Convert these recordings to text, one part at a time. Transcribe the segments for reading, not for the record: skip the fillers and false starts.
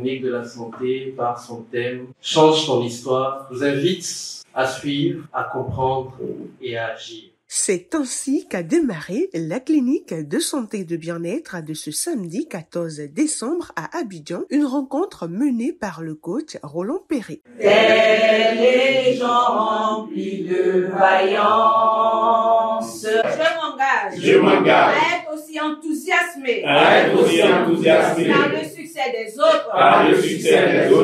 clinique de la santé par son thème « Change ton histoire » vous invite à suivre, à comprendre et à agir. C'est ainsi qu'a démarré la clinique de santé et de bien-être de ce samedi 14 décembre à Abidjan, une rencontre menée par le coach Roland Perret. Des gens remplis de vaillance. Je m'engage. À être aussi enthousiasmé. Par le succès des autres.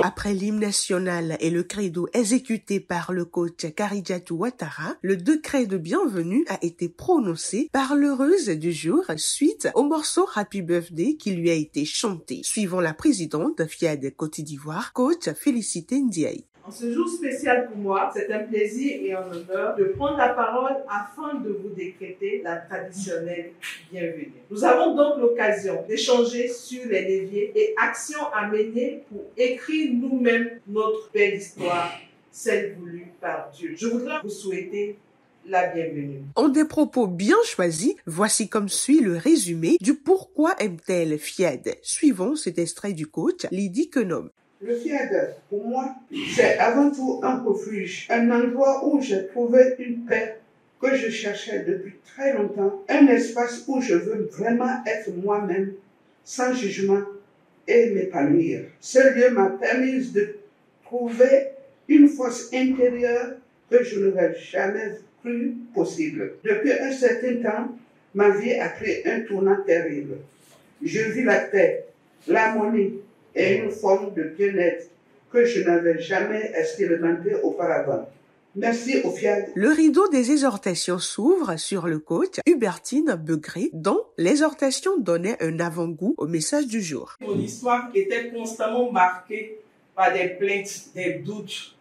Après l'hymne national et le credo exécuté par le coach Karidjatou Ouattara, le décret de bienvenue a été prononcé par l'heureuse du jour suite au morceau Happy Birthday qui lui a été chanté. Suivant la présidente de FIAD Côte d'Ivoire, coach Félicité Ndiaye. En ce jour spécial pour moi, c'est un plaisir et un honneur de prendre la parole afin de vous décréter la traditionnelle bienvenue. Nous avons donc l'occasion d'échanger sur les leviers et actions à mener pour écrire nous-mêmes notre belle histoire, celle voulue par Dieu. Je voudrais vous souhaiter la bienvenue. En des propos bien choisis, voici comme suit le résumé du pourquoi aime-t-elle FIAD. Suivons cet extrait du coach Lydie Kenom. Le FIAD, pour moi, c'est avant tout un refuge, un endroit où j'ai trouvé une paix que je cherchais depuis très longtemps, un espace où je veux vraiment être moi-même, sans jugement et m'épanouir. Ce lieu m'a permis de trouver une force intérieure que je n'aurais jamais cru possible. Depuis un certain temps, ma vie a pris un tournant terrible. Je vis la paix, l'harmonie, et une forme de bien-être que je n'avais jamais expérimenté auparavant. Merci au FIAD. Le rideau des exhortations s'ouvre sur le coach Hubertine Begré, dont l'exhortation donnait un avant-goût au message du jour. Mon histoire était constamment marquée par des plaintes, des doutes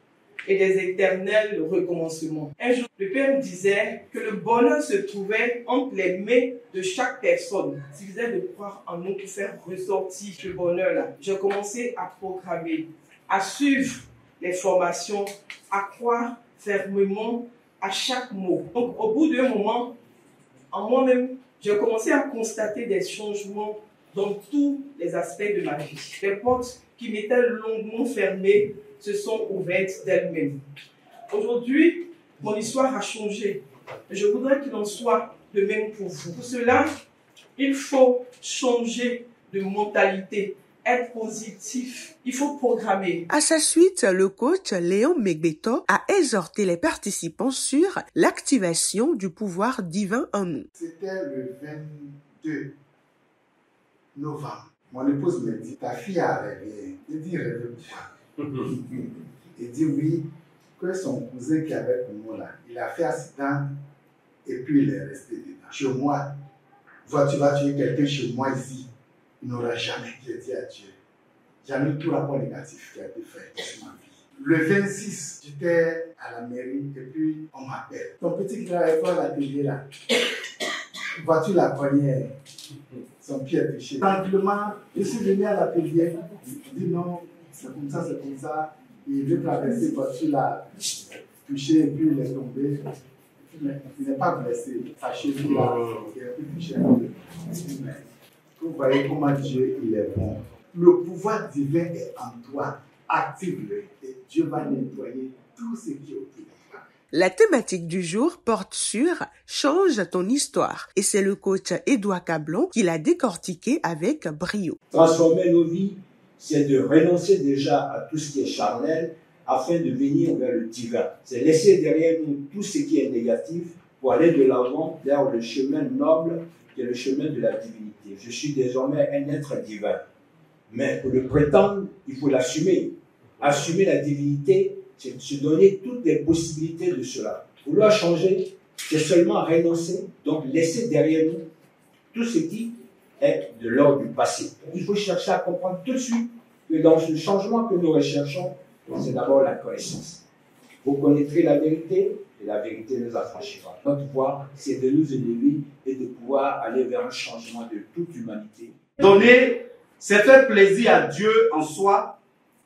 et des éternels recommencements. Un jour, le Père me disait que le bonheur se trouvait entre les mains de chaque personne. Il suffisait de croire en nous pour faire ressortir ce bonheur-là. J'ai commencé à programmer, à suivre les formations, à croire fermement à chaque mot. Donc, au bout d'un moment, en moi-même, j'ai commencé à constater des changements dans tous les aspects de ma vie. Les portes qui m'étaient longuement fermées se sont ouvertes d'elles-mêmes. Aujourd'hui, mon histoire a changé. Je voudrais qu'il en soit de même pour vous. Pour cela, il faut changer de mentalité, être positif. Il faut programmer. À sa suite, le coach Léon Megbeto a exhorté les participants sur l'activation du pouvoir divin en nous. C'était le 22 novembre. Mon épouse me dit, ta fille a rêvé. Je dis, rêve quoi? Il dit oui, que son cousin qui est avec nous là, il a fait accident et puis il est resté dedans. Chez moi, tu vas tuer quelqu'un chez moi ici, il n'aura jamais dit à Dieu. Jamais tout rapport négatif qui a été fait sur ma vie. Le 26, j'étais à la mairie et puis on m'appelle. Ton petit qui travaille pas à l'atelier là, vois-tu la poignée, son pied est touché. Tranquillement, je suis venu à l'atelier, je dis non, c'est comme ça, c'est comme ça. Il veut traverser, voiture l'a touché et puis il est tombé. Mais il n'est pas blessé. Sa cheville là, il est plus touché. Mais vous voyez comment Dieu il est bon. Le pouvoir divin est en toi. Active-le et Dieu va nettoyer tout ce qui est autour de toi. La thématique du jour porte sur « Change ton histoire » et c'est le coach Édouard Cablon qui l'a décortiqué avec brio. Transformer nos vies, c'est de renoncer déjà à tout ce qui est charnel afin de venir vers le divin. C'est laisser derrière nous tout ce qui est négatif pour aller de l'avant vers le chemin noble qui est le chemin de la divinité. Je suis désormais un être divin. Mais pour le prétendre, il faut l'assumer. Assumer la divinité, c'est se donner toutes les possibilités de cela. Vouloir changer, c'est seulement renoncer, donc laisser derrière nous tout ce qui est de l'ordre du passé. Il faut chercher à comprendre tout de suite que dans ce changement que nous recherchons, c'est d'abord la connaissance. Vous connaîtrez la vérité et la vérité nous affranchira. Notre voie, c'est de nous élever et de pouvoir aller vers un changement de toute l'humanité. Donner, c'est faire plaisir à Dieu en soi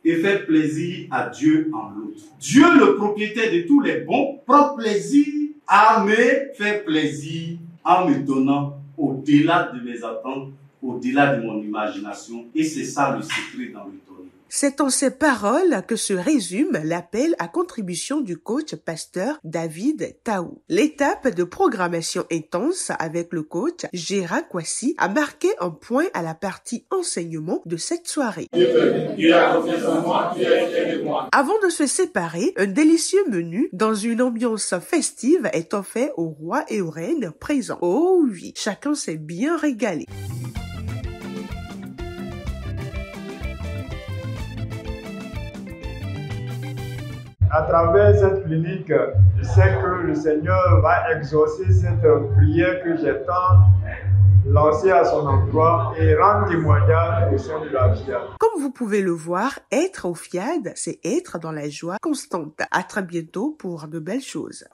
et faire plaisir à Dieu en l'autre. Dieu, le propriétaire de tous les bons, prend plaisir à me faire plaisir en me donnant au-delà de mes attentes, au-delà de mon imagination. Et c'est ça le secret dans le donner. C'est en ces paroles que se résume l'appel à contribution du coach pasteur David Taou. L'étape de programmation intense avec le coach Gérard Kwasi a marqué un point à la partie enseignement de cette soirée. Avant de se séparer, un délicieux menu dans une ambiance festive est offert aux rois et aux reines présents. Oh oui, chacun s'est bien régalé. À travers cette clinique, je sais que le Seigneur va exaucer cette prière que j'ai tant lancée à son endroit et rendre témoignage au sein de la FIAD. Comme vous pouvez le voir, être au FIAD, c'est être dans la joie constante. À très bientôt pour de belles choses.